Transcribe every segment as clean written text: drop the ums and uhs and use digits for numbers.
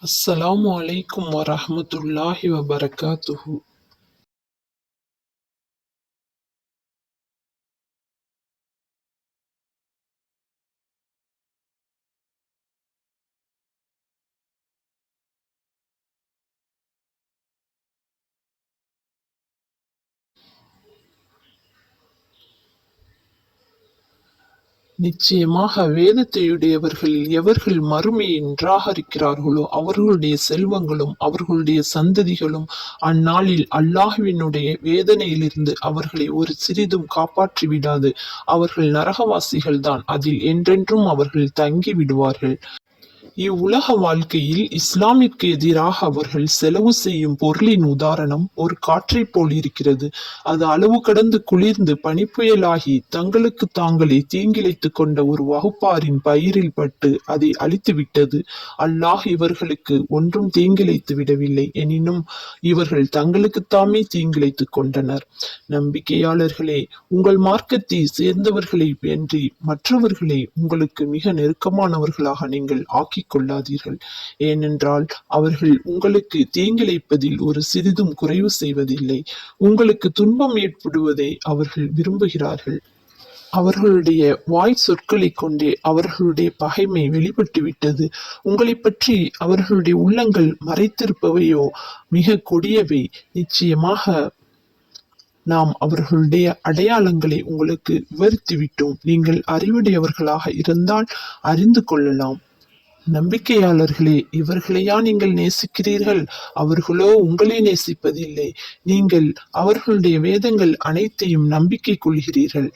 அஸ்ஸலாமு அலைக்கும் வரஹ்மத்துல்லாஹி வபரகாத்துஹு. நிச்சயமாக வேதத்தையுடையவர்களில் எவர்கள் மறுமையை நிராகரிக்கிறார்களோ அவர்களுடைய செல்வங்களும் அவர்களுடைய சந்ததிகளும் அந்நாளில் அல்லாஹ்வினுடைய வேதனையிலிருந்து அவர்களை ஒரு சிறிதும் காப்பாற்றி விடாது. அவர்கள் நரகவாசிகள்தான், அதில் என்றென்றும் அவர்கள் தங்கி விடுவார்கள். இவ்வுலக வாழ்க்கையில் இஸ்லாமிற்கு எதிராக அவர்கள் செலவு செய்யும் பொருளின் உதாரணம் ஒரு காற்றைப் போல் இருக்கிறது. அது அளவு கடந்து குளிர்ந்து பனிப்புயலாகி தங்களுக்கு தாங்களே தீங்கிழைத்துக் கொண்ட ஒரு வகுப்பாரின் பயிரில் பட்டு அதை அழித்துவிட்டது. அல்லாஹ் இவர்களுக்கு ஒன்றும் தீங்கிழைத்து விடவில்லை, எனினும் இவர்கள் தங்களுக்குத்தாமே தீங்கிழைத்துக் கொண்டனர். நம்பிக்கையாளர்களே, உங்கள் மார்க்கத்தை சேர்ந்தவர்களை வென்றி மற்றவர்களை உங்களுக்கு மிக நெருக்கமானவர்களாக நீங்கள் ஆக்கிக் கொள்ளாதீர்கள். ஏனென்றால் அவர்கள் உங்களுக்கு தீங்கிழைப்பதில் ஒரு சிறிதும் குறைவு செய்வதில்லை. உங்களுக்கு துன்பம் ஏற்படுவதை அவர்கள் விரும்புகிறார்கள். அவர்களுடைய வாய் சொற்களை கொண்டே அவர்களுடைய பகைமை வெளிப்பட்டுவிட்டது. உங்களை பற்றி அவர்களுடைய உள்ளங்கள் மறைத்திருப்பவையோ மிக கொடியவை. நிச்சயமாக நாம் அவர்களுடைய அடையாளங்களை உங்களுக்கு விவரித்துவிட்டோம். நீங்கள் அறிவுடையவர்களாக இருந்தால் அறிந்து கொள்ளலாம். நம்பிக்கையாளர்களே, இவர்களையா நீங்கள் நேசிக்கிறீர்கள்? அவர்களோ உங்களை நேசிப்பதில்லை. நீங்கள் அவர்களுடைய வேதங்கள் அனைத்தையும் நம்பிக்கை கொள்கிறீர்கள்.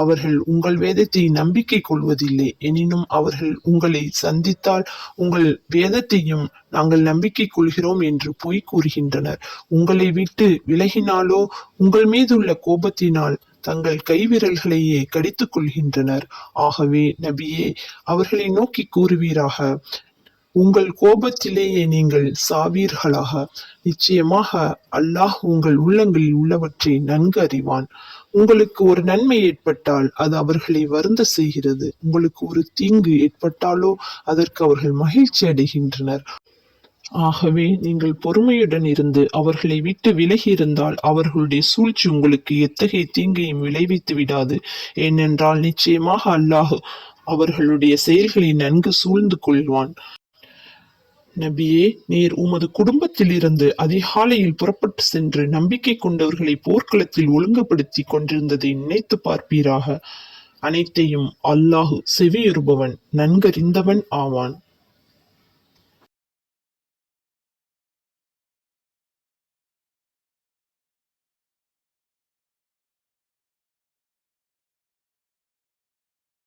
அவர்கள் உங்கள் வேதத்தை நம்பிக்கை கொள்வதில்லை. எனினும் அவர்கள் உங்களை சந்தித்தால் உங்கள் வேதத்தையும் நாங்கள் நம்பிக்கை கொள்கிறோம் என்று பொய் கூறுகின்றனர். உங்களை விட்டு விலகினாலோ உங்கள் மீதுள்ள கோபத்தினால் தங்கள் கைவிரல்களையே கடித்துக் கொள்கின்றனர். ஆகவே நபியே, அவர்களை நோக்கி கூறுவீராக, உங்கள் கோபத்திலேயே நீங்கள் சாவீர்களாக. நிச்சயமாக அல்லாஹ் உங்கள் உள்ளங்களில் உள்ளவற்றை நன்கு அறிவான். உங்களுக்கு ஒரு நன்மை ஏற்பட்டால் அது அவர்களை வருந்த செய்கிறது. உங்களுக்கு ஒரு தீங்கு ஏற்பட்டாலோ அதற்கு அவர்கள் மகிழ்ச்சி அடைகின்றனர். ஆகவே நீங்கள் பொறுமையுடன் இருந்து அவர்களை விட்டு விலகி இருந்தால் அவர்களுடைய சூழ்ச்சி உங்களுக்கு எத்தகைய தீங்கையும் விளைவித்து விடாது. ஏனென்றால் நிச்சயமாக அல்லாஹ் அவர்களுடைய செயல்களை நன்கு சூழ்ந்து கொள்வான். நபியே, நீர் உமது குடும்பத்தில் இருந்து அதிகாலையில் புறப்பட்டு சென்று நம்பிக்கை கொண்டவர்களை போர்க்களத்தில் ஒழுங்குபடுத்தி கொண்டிருந்ததை நினைத்து பார்ப்பீராக. அனைத்தையும் அல்லாஹ் செவியுறுபவன், நன்கறிந்தவன் ஆவான்.